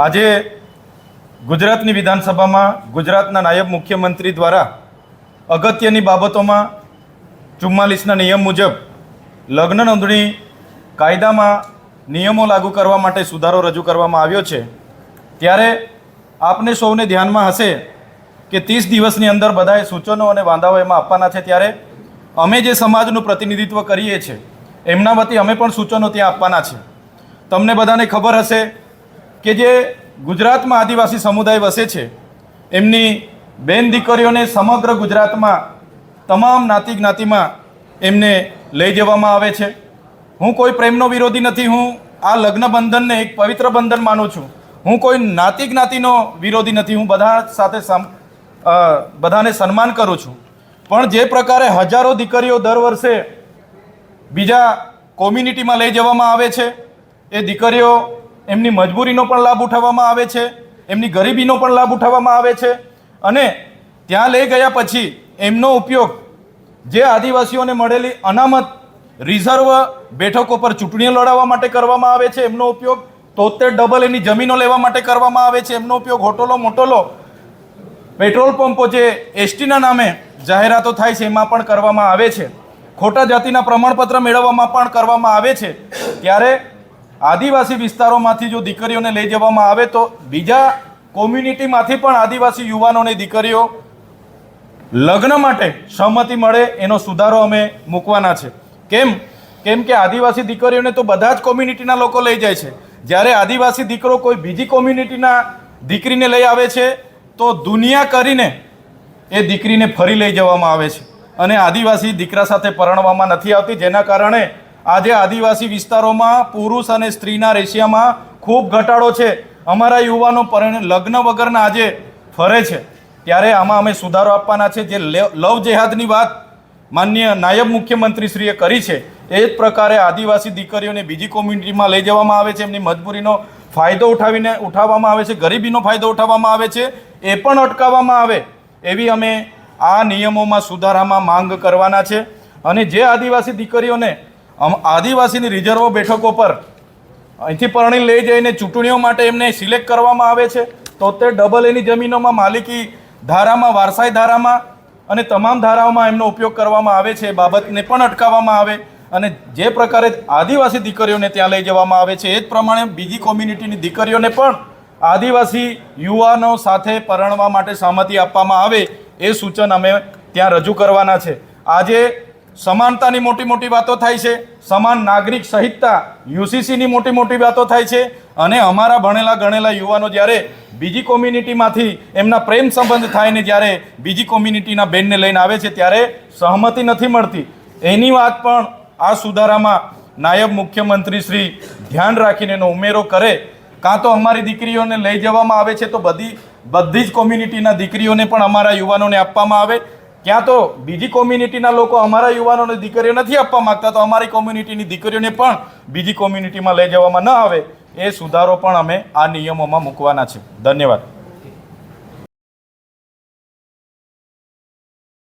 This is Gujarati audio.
આજે ગુજરાતની વિધાનસભામાં ગુજરાતના નાયબ મુખ્યમંત્રી દ્વારા અગત્યની બાબતોમાં 44ના નિયમ મુજબ લગ્ન નોંધણી કાયદામાં નિયમો લાગુ કરવા માટે સુધારો રજૂ કરવામાં આવ્યો છે। ત્યારે આપને સૌને ધ્યાનમાં હશે કે 30 દિવસની અંદર બધાએ સૂચનો અને વાંધાઓ એમાં આપવાના છે। ત્યારે અમે જે સમાજનું પ્રતિનિધિત્વ કરીએ છીએ એમના વતી અમે પણ સૂચનો ત્યાં આપવાના છે। તમને બધાને ખબર હશે કે જે ગુજરાતમાં આદિવાસી સમુદાય વસે છે એમની બેન દીકરીઓને સમગ્ર ગુજરાતમાં તમામ જ્ઞાતિ જ્ઞાતિમાં એમને લઈ જવામાં આવે છે। હું કોઈ પ્રેમનો વિરોધી નથી, હું આ લગ્ન બંધનને એક પવિત્ર બંધન માનું છું। હું કોઈ જ્ઞાતિ જ્ઞાતિનો વિરોધી નથી, હું બધા સાથે બધાને સન્માન કરું છું। પણ જે પ્રકારે હજારો દીકરીઓ દર વર્ષે બીજા કોમ્યુનિટીમાં લઈ જવામાં આવે છે, એ દીકરીઓ એમની મજબૂરીનો પણ લાભ ઉઠાવવામાં આવે છે, એમની ગરીબીનો પણ લાભ ઉઠાવવામાં આવે છે અને ત્યાં લઈ ગયા પછી એમનો ઉપયોગ જે આદિવાસીઓને મળેલી અનામત રિઝર્વ બેઠકો પર ચૂંટણીઓ લડાવવા માટે કરવામાં આવે છે, એમનો ઉપયોગ 73 ડબલ એની જમીનો લેવા માટે કરવામાં આવે છે, એમનો ઉપયોગ હોટલો મોટલો પેટ્રોલ પંપો જે એસટીના નામે જાહેરાતો થાય છે એમાં પણ કરવામાં આવે છે, ખોટા જાતિના પ્રમાણપત્ર મેળવવામાં પણ કરવામાં આવે છે। ત્યારે આદિવાસી વિસ્તારોમાંથી જો દીકરીઓને લઈ જવામાં આવે તો બીજા કોમ્યુનિટીમાંથી પણ આદિવાસી યુવાનો અને દીકરીઓ લગ્ન માટે સહમતિ મળે એનો સુધારો અમે મૂકવાના છે। કેમ કે આદિવાસી દીકરીઓને તો બધા જ કોમ્યુનિટીના લોકો લઈ જાય છે, જ્યારે આદિવાસી દીકરો કોઈ બીજી કોમ્યુનિટીના દીકરીને લઈ આવે છે તો દુનિયા કરીને એ દીકરીને ફરી લઈ જવામાં આવે છે અને આદિવાસી દીકરા સાથે પરણવામાં નથી આવતી, જેના કારણે આજે આદિવાસી વિસ્તારોમાં પુરુષ અને સ્ત્રીના રેશિયામાં ખૂબ ઘટાડો છે। અમારા યુવાનો લગ્ન વગરના આજે ફરે છે। ત્યારે આમાં અમે સુધારો આપવાના છે। જે લવ જેહાદની વાત માનનીય નાયબ મુખ્યમંત્રીશ્રીએ કરી છે એ જ પ્રકારે આદિવાસી દીકરીઓને બીજી કોમ્યુનિટીમાં લઈ જવામાં આવે છે, એમની મજબૂરીનો ફાયદો ઉઠાવવામાં આવે છે, ગરીબીનો ફાયદો ઉઠાવવામાં આવે છે, એ પણ અટકાવવામાં આવે એવી અમે આ નિયમોમાં સુધારામાં માંગ કરવાના છે। અને જે આદિવાસી દીકરીઓને આદિવાસીની રિઝર્વ બેઠકો પર અહીંથી પરણી લઈ જઈને ચૂંટણીઓ માટે એમને સિલેક્ટ કરવામાં આવે છે, 73 ડબલ એની જમીનોમાં માલિકી ધારામાં, વારસાઈ ધારામાં અને તમામ ધારાઓમાં એમનો ઉપયોગ કરવામાં આવે છે, એ બાબતને પણ અટકાવવામાં આવે। અને જે પ્રકારે આદિવાસી દીકરીઓને ત્યાં લઈ જવામાં આવે છે એ જ પ્રમાણે બીજી કોમ્યુનિટીની દીકરીઓને પણ આદિવાસી યુવાનો સાથે પરણવા માટે સહમતિ આપવામાં આવે એ સૂચન અમે ત્યાં રજૂ કરવાના છે। આજે સમાનતાની મોટી મોટી વાતો થાય છે, સમાન નાગરિક સંહિતા યુસીસીની મોટી મોટી વાતો થાય છે અને અમારા ભણેલા ગણેલા યુવાનો જ્યારે બીજી કોમ્યુનિટીમાંથી એમના પ્રેમ સંબંધ થાય ને જ્યારે બીજી કોમ્યુનિટીના બેનને લઈને આવે છે ત્યારે સહમતિ નથી મળતી। એની વાત પણ આ સુધારામાં નાયબ મુખ્યમંત્રી શ્રી ધ્યાન રાખીને એનો ઉમેરો કરે। કાં તો અમારી દીકરીઓને લઈ જવામાં આવે છે તો બધી જ કોમ્યુનિટીના દીકરીઓને પણ અમારા યુવાનોને આપવામાં આવે, ક્યાં તો બીજી કોમ્યુનિટીના લોકો અમારા યુવાનોને દીકરીઓ નથી આપવા માગતા તો અમારી કોમ્યુનિટીની દીકરીઓને પણ બીજી કોમ્યુનિટીમાં લઈ જવામાં ન આવે એ સુધારો પણ અમે આ નિયમોમાં મૂકવાના છે। ધન્યવાદ।